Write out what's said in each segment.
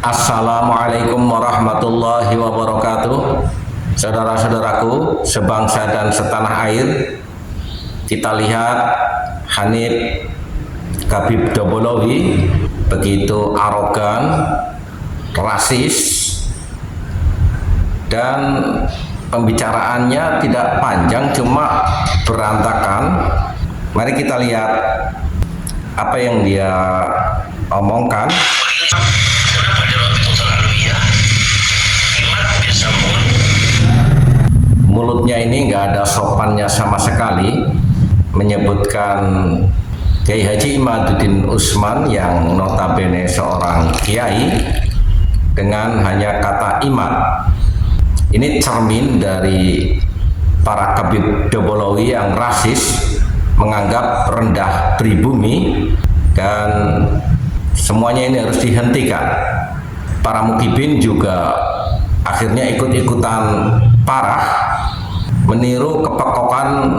Assalamualaikum warahmatullahi wabarakatuh. Saudara-saudaraku sebangsa dan setanah air, kita lihat Hanif Khabib Dobolowi begitu arogan, rasis, dan pembicaraannya tidak panjang, cuma berantakan. Mari kita lihat apa yang dia omongkan. Mulutnya ini nggak ada sopannya sama sekali, menyebutkan Kiai Haji Imaduddin Usman yang notabene seorang kiai dengan hanya kata imam. Ini cermin dari para Khabib Dobolowi yang rasis, menganggap rendah pribumi, dan semuanya ini harus dihentikan. Para mukibin juga akhirnya ikut-ikutan parah meniru kepekokan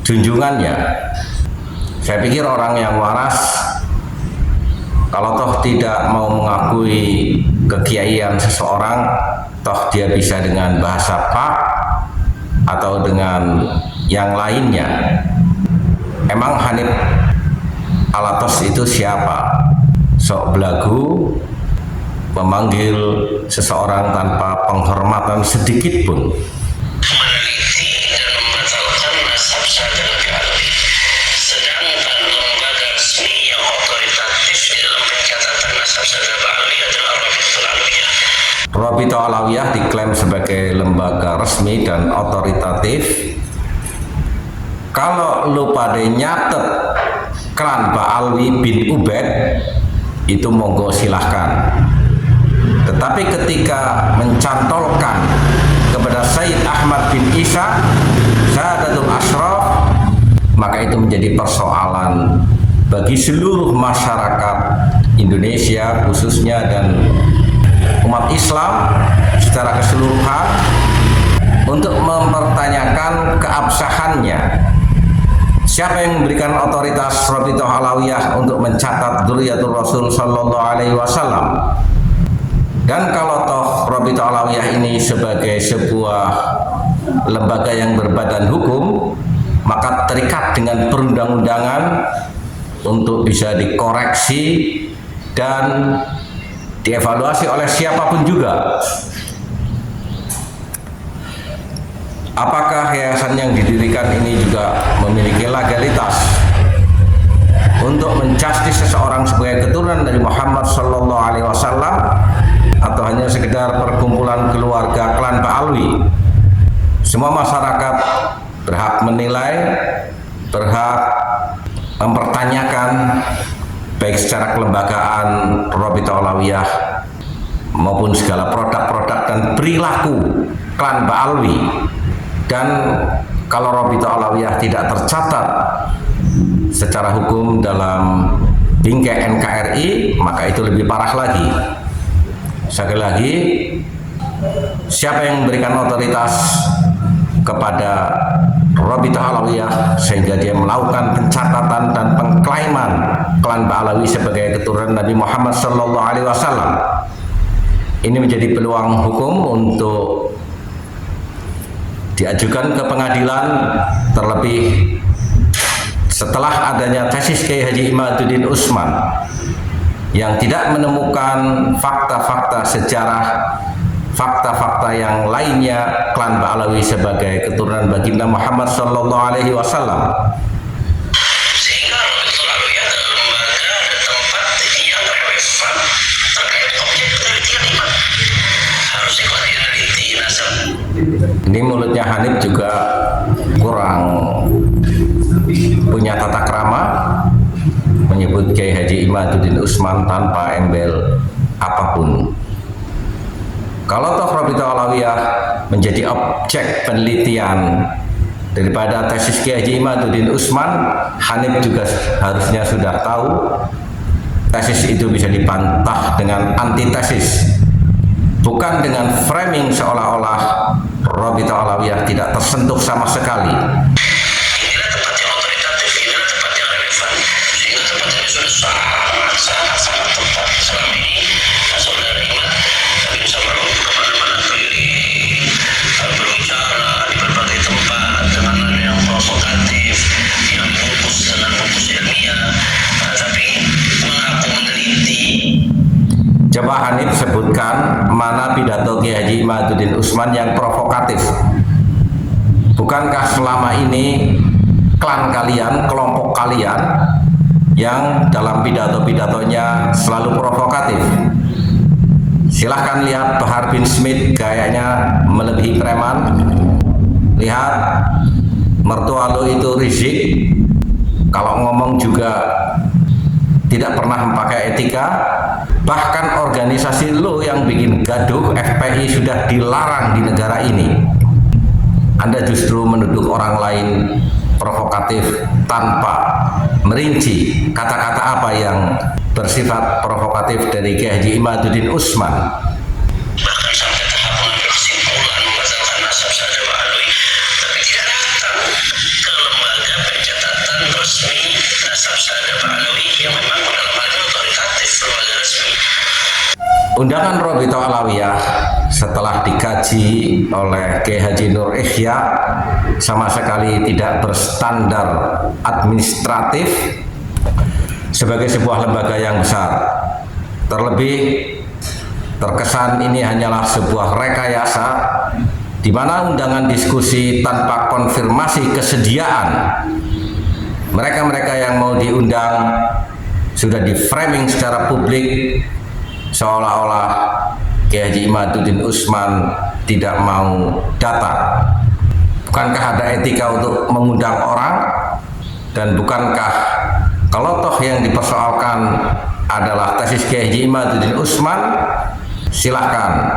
junjungannya. Saya pikir orang yang waras, kalau toh tidak mau mengakui kekiaian seseorang, toh dia bisa dengan bahasa Pak atau dengan yang lainnya. Emang Hanif Alatos itu siapa? Sok belagu memanggil seseorang tanpa penghormatan sedikit pun. Meneliti dan membatalkan nasab saja lebih alwi. Sedangkan lembaga resmi yang otoritatif di dalam pencatatan nasab saja alwi adalah Rabitul Alawiyah. Rabitul Alawiyah diklaim sebagai lembaga resmi dan otoritatif. Kalau lu pada nyatet klan Ba'alwi bin Ubaid, itu monggo silahkan. Tetapi ketika mencantolkan kepada Sayyid Ahmad bin Isa, Sadatul Ashraf, maka itu menjadi persoalan bagi seluruh masyarakat Indonesia khususnya dan umat Islam secara keseluruhan untuk mempertanyakan keabsahannya. Siapa yang memberikan otoritas Rabitul Alawiyah untuk mencatat Dzurriyyatur Rasul Sallallahu Alaihi Wasallam? Dan kalau toh Rabitul Alawiyah ini sebagai sebuah lembaga yang berbadan hukum, maka terikat dengan perundang-undangan untuk bisa dikoreksi dan dievaluasi oleh siapapun juga. Apakah yayasan yang didirikan ini juga memiliki legalitas untuk menjustis seseorang sebagai keturunan dari Muhammad Sallallahu Alaihi Wasallam, atau hanya sekedar perkumpulan keluarga klan Ba'alwi? Semua masyarakat berhak menilai, berhak mempertanyakan baik secara kelembagaan Rabitul Alawiyah maupun segala produk-produk dan perilaku klan Ba'alwi. Dan kalau Rabitul Alawiyah tidak tercatat secara hukum dalam bingkai NKRI, maka itu lebih parah lagi. Sekali lagi, siapa yang memberikan otoritas kepada Rabitul Alawiyah sehingga dia melakukan pencatatan dan pengklaiman klan Ba'alawi sebagai keturunan Nabi Muhammad Sallallahu Alaihi Wasallam? Ini menjadi peluang hukum untuk diajukan ke pengadilan, terlebih setelah adanya tesis Kiai Haji Imaduddin Usman yang tidak menemukan fakta-fakta sejarah, fakta-fakta yang lainnya klan Ba'alawi sebagai keturunan baginda Muhammad Sallallahu Alaihi Wasallam. Sehingga Rabitul Alawiyah adalah lembaga dan tempat yang relevan terkait objek penelitian iman. Harus dikoordinasi nasab. Ini mulutnya Hanif juga kurang punya tata krama, menyebut Kiai Haji Imaduddin Usman tanpa embel apapun. Kalau toh Rabitul Alawiyah menjadi objek penelitian daripada tesis Kiai Haji Imaduddin Usman, Hanif juga harusnya sudah tahu tesis itu bisa dibantah dengan antitesis, bukan dengan framing seolah-olah Rabitul Alawiyah tidak tersentuh sama sekali. Inilah tempat yang otoritatif, inilah tempat yang relevan, sehingga tempat ini sudah sangat tepat. Selama ini saudara Coba Hanif sebutkan mana pidato Kiai Haji Imaduddin Utsman yang provokatif. Bukankah selama ini klan kalian, kelompok kalian yang dalam pidato-pidatonya selalu provokatif? Silahkan lihat Bahar bin Smith, gayanya melebihi preman. Lihat mertua lo itu Rizik, kalau ngomong juga tidak pernah pakai etika. Bahkan organisasi lo yang bikin gaduh, FPI, sudah dilarang di negara ini. Anda justru menuduh orang lain provokatif tanpa merinci kata-kata apa yang bersifat provokatif dari Kiai Haji Imaduddin Utsman. Bahkan sampai tahap mengambil kesimpulan membatalkan nasab Sadar Ba'alwi, tapi tidak datang ke lembaga pencatatan resmi nasab Sadar Ba'alwi yang memang dalam hal ini otoritatif, lembaga resmi. Undangan Robito Alawiyah setelah dikaji oleh Kiai Haji Nur Ikhya sama sekali tidak berstandar administratif sebagai sebuah lembaga yang besar. Terlebih terkesan ini hanyalah sebuah rekayasa di mana undangan diskusi tanpa konfirmasi kesediaan mereka-mereka yang mau diundang sudah di framing secara publik seolah-olah Kiai Haji Imaduddin Utsman tidak mau datang. Bukankah ada etika untuk mengundang orang? Dan bukankah kalau toh yang dipersoalkan adalah tesis Kiai Haji Imaduddin Utsman, silahkan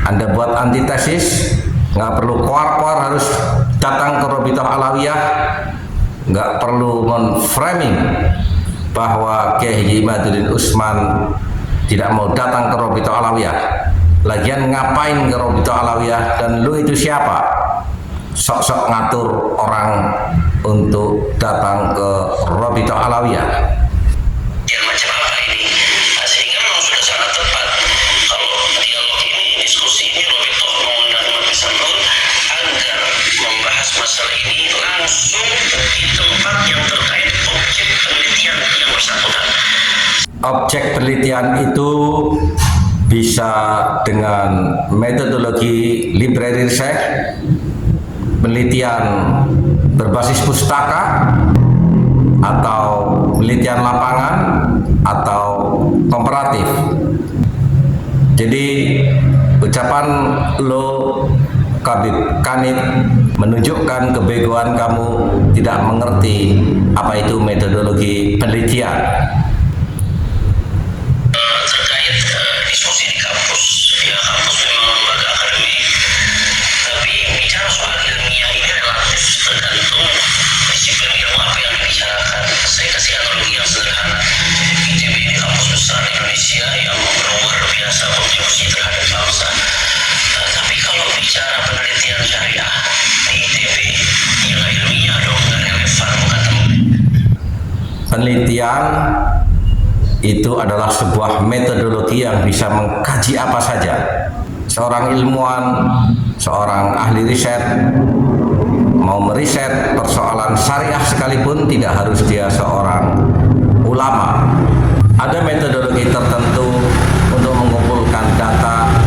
Anda buat antitesis, nggak perlu koar-koar harus datang ke Robitoh Alawiyah, nggak perlu men-framing bahwa Kiai Haji Imaduddin Utsman tidak mau datang ke Robitoh Alawiyah. Lagian ngapain ke Robitoh Alawiyah, dan lu itu siapa? Sok-sok ngatur orang untuk datang ke Robitoh Alawiyah. Yang macam apa ini? Nah, sehingga memang sudah sangat tepat kalau dialog ini, diskusi ini, Robitoh mengundang Imam Sam'ud agar membahas masalah ini langsung di tempat yang terkait objek penelitian yang bersangkutan. Objek penelitian itu bisa dengan metodologi library research, penelitian berbasis pustaka, atau penelitian lapangan, atau komparatif. Jadi ucapan lo Kabib Kanit menunjukkan kebegoan kamu tidak mengerti apa itu metodologi penelitian. Terkait diskusi di kampus, ya kampus memang lembaga akademik, tapi bicara soal ilmiah ini relatif tergantung disiplin ilmu apa yang dibicarakan. Saya kasih analogi yang sederhana. ITB ini kampus besar di Indonesia yang luar biasa kontribusi terhadap bangsa. Tapi kalau bicara penelitian syariah di ITB, ya nggak ilmiah dong, nggak relevan, bukan teman. Penelitian itu adalah sebuah metodologi yang bisa mengkaji apa saja. Seorang ilmuwan, seorang ahli riset mau meriset persoalan syariah sekalipun tidak harus dia seorang ulama. Ada metodologi tertentu untuk mengumpulkan data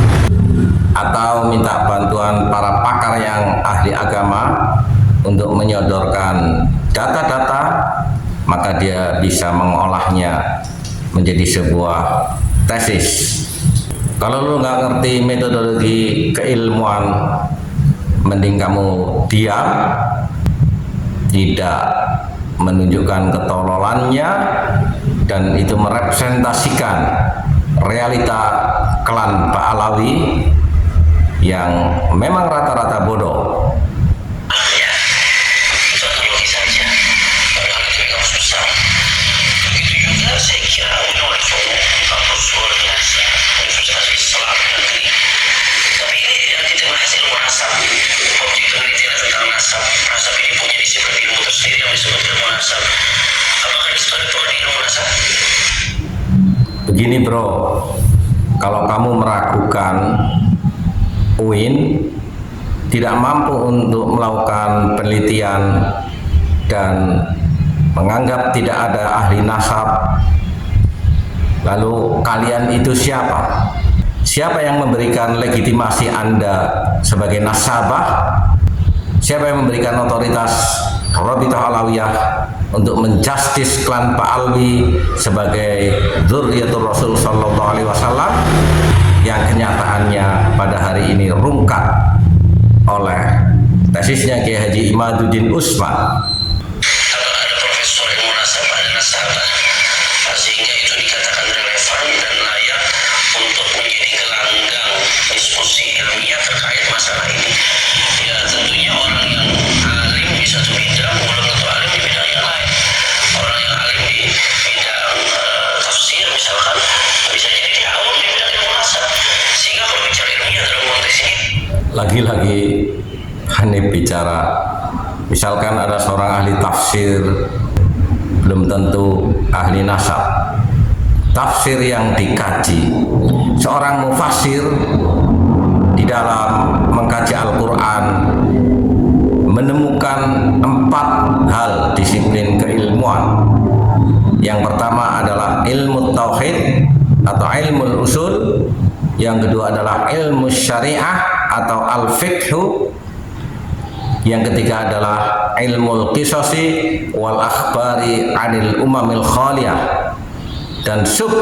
atau minta bantuan para pakar yang ahli agama untuk menyodorkan data-data, maka dia bisa mengolahnya menjadi sebuah tesis. Kalau lu nggak ngerti metodologi keilmuan, mending kamu diam, tidak menunjukkan ketololannya, dan itu merepresentasikan realita klan Ba'alawi yang memang rata-rata bodoh. Ya, itu analogi saja. Padahal itu kampus besar. Begitu juga saya kira UNOFO, kampus luar biasa, Universitas Islam negeri. Tapi ini yang kita bahas ilmu nasab. Objek penelitian tentang nasab. Nasab ini punya disiplin ilmu tersendiri yang disebut ilmu nasab. Apakah disebut di ilmu nasab? Begini bro, kalau kamu meragukan UIN tidak mampu untuk melakukan penelitian dan menganggap tidak ada ahli nasab, Lalu kalian itu siapa? Siapa yang memberikan legitimasi Anda sebagai nasabah? Siapa yang memberikan otoritas Rabithah Alawiyah untuk menjustis klan Ba'alwi sebagai dzurriyyatur Rasul sallallahu alaihi wasallam yang kenyataannya pada hari ini rungkat oleh tesisnya Kiai Haji Imaduddin Usman. Kalau ada profesor yang munasabah dan nasabah, sehingga itu dikatakan relevan dan layak untuk menjadi gelanggang diskusi ilmiah terkait masalah ini. Ya tentunya orang yang alim di satu bidang belum tentu alim di bidang yang lain. Orang yang alim di bidang tafsir misalkan bisa jadi dia awam di bidang ilmu nasab. Sehingga kalau bicara ilmiah dalam konteks ini, Lagi-lagi Hanif bicara, misalkan ada seorang ahli tafsir, belum tentu ahli nasab. Tafsir yang dikaji, seorang mufassir di dalam mengkaji Al-Quran menemukan 4 hal disiplin keilmuan. Yang pertama adalah ilmu tauhid atau ilmu usul, yang kedua adalah ilmu syariah atau al-fiqhu, yang ketiga adalah ilmu qisasi wal akhbari anil umamil khaliyah, dan sub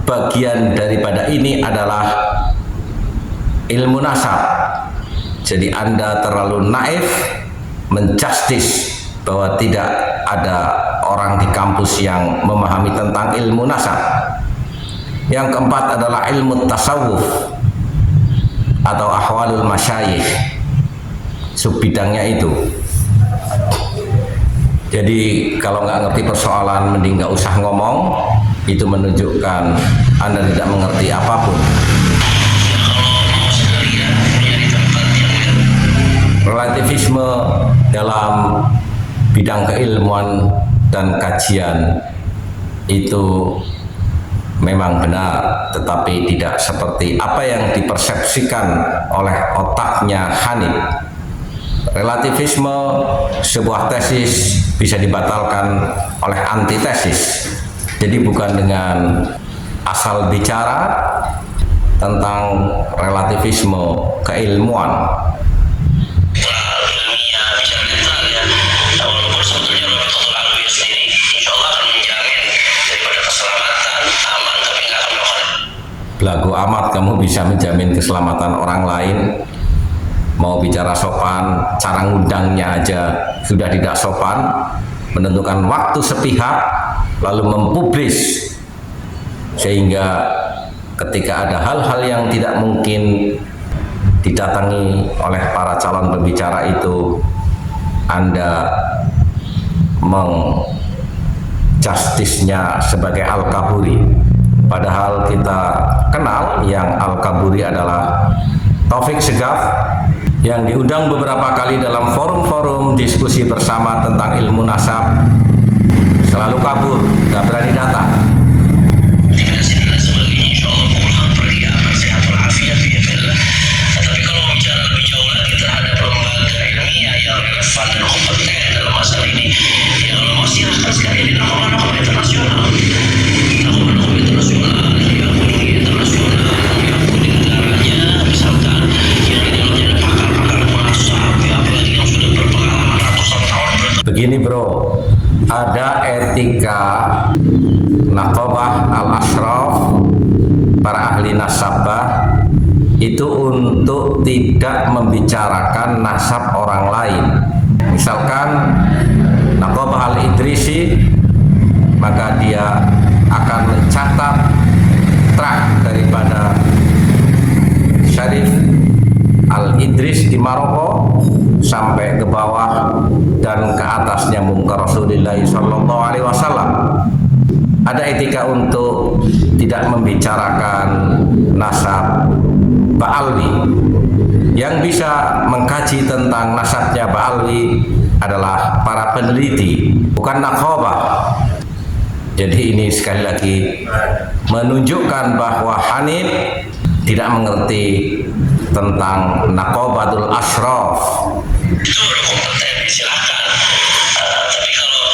bagian daripada ini adalah ilmu nasab. Jadi Anda terlalu naif menjustis bahwa tidak ada orang di kampus yang memahami tentang ilmu nasab. Yang keempat adalah ilmu tasawuf atau ahwalul masyayikh, sub bidangnya itu. Jadi kalau nggak ngerti persoalan mending nggak usah ngomong, itu menunjukkan Anda tidak mengerti apapun. Relativisme dalam bidang keilmuan dan kajian itu memang benar, tetapi tidak seperti apa yang dipersepsikan oleh otaknya Hanif. Relativisme sebuah tesis bisa dibatalkan oleh antitesis. Jadi bukan dengan asal bicara tentang relativisme keilmuan. ilmiah bicara netral ya. Walaupun sebetulnya Rabithah Alawiyah sendiri insya Allah akan menjamin daripada keselamatan aman, tapi nggak akan melakukan. Belagu amat kamu bisa menjamin keselamatan orang lain. Mau bicara sopan, cara ngundangnya aja sudah tidak sopan, menentukan waktu sepihak, lalu mempublis, sehingga ketika ada hal-hal yang tidak mungkin didatangi oleh para calon pembicara itu, Anda menjustisnya sebagai Al-Kaburi. Padahal kita kenal yang Al-Kaburi adalah Taufik Segaf, yang diundang beberapa kali dalam forum-forum diskusi bersama tentang ilmu nasab, selalu kabur, nggak berani datang. Tapi kalau bicara lebih jauh lagi terhadap lembaga ilmiah yang relevan dan kompeten dalam masalah ini, ya Allah silahkan sekali di nakhoba internasional, nakhoba internasional, yang dunia internasional, yang di negaranya, misalkan yang di dalamnya ada pakar-pakar nasab, apalagi yang sudah berpengalaman ratusan tahun. Begini bro, ada etika nakobah al-ashraf, para ahli nasabah itu untuk tidak membicarakan nasab orang lain. Misalkan nakobah al-idrisi, maka dia akan mencatat trak daripada Syarif Al-Idris di Maroko sampai ke bawah dan ke atas nyambung ke Rasulullah sallallahu alaihi wasallam. Ada etika untuk tidak membicarakan nasab Ba'alwi. Yang bisa mengkaji tentang nasabnya Ba'alwi adalah para peneliti, bukan nakhobah. Jadi ini sekali lagi menunjukkan bahwa Hanif tidak mengerti tentang Naqobatul Ashraf. Itu berkompeten, silahkan. Tapi kalau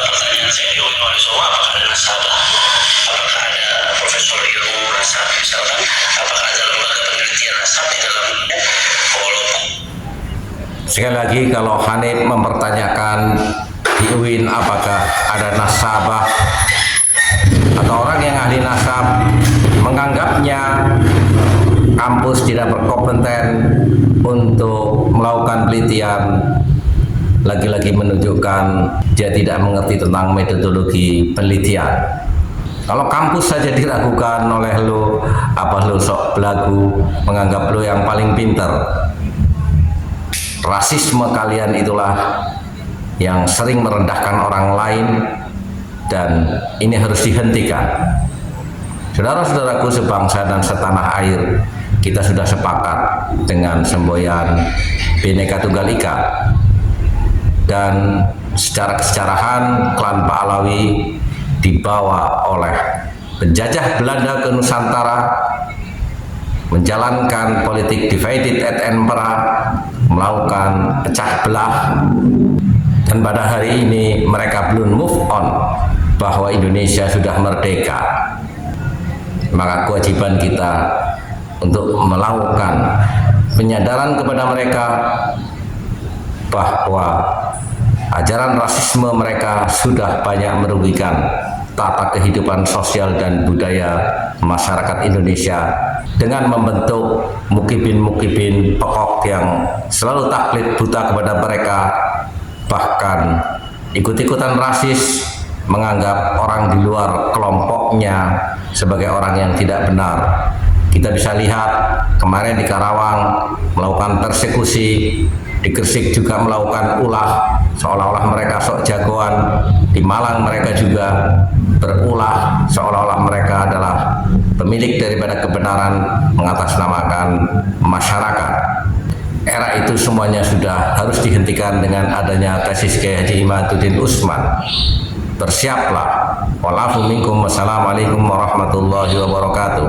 pertanyaan saya di Wali Songo, apakah ada nasabah? Apakah ada Sekali lagi, kalau Hanif mempertanyakan di UIN apakah ada nasabah atau orang yang ahli nasab menganggapnya kampus tidak berkompeten untuk melakukan penelitian, lagi-lagi menunjukkan dia tidak mengerti tentang metodologi penelitian. Kalau kampus saja diragukan oleh lo, apa lo sok belagu menganggap lo yang paling pinter? Rasisme kalian itulah yang sering merendahkan orang lain, dan ini harus dihentikan. Saudara-saudaraku sebangsa dan setanah air, kita sudah sepakat dengan semboyan Bhinneka Tunggal Ika, dan secara kesejarahan klan Pahlawi dibawa oleh penjajah Belanda ke Nusantara, menjalankan politik divided et impera, melakukan pecah belah, dan pada hari ini mereka belum move on bahwa Indonesia sudah merdeka. Maka kewajiban kita untuk melakukan penyadaran kepada mereka bahwa ajaran rasisme mereka sudah banyak merugikan tata kehidupan sosial dan budaya masyarakat Indonesia, dengan membentuk mukibin-mukibin pekok yang selalu taklid buta kepada mereka, bahkan ikut-ikutan rasis, menganggap orang di luar kelompoknya sebagai orang yang tidak benar. Kita bisa lihat kemarin di Karawang melakukan persekusi, di Gresik juga melakukan ulah seolah-olah mereka sok jagoan, di Malang mereka juga berulah seolah-olah mereka adalah pemilik daripada kebenaran, mengatasnamakan masyarakat. Era itu semuanya sudah harus dihentikan dengan adanya tesis Kiai Haji Imaduddin Usman. Bersiaplah. Wassalamualaikum warahmatullahi wabarakatuh.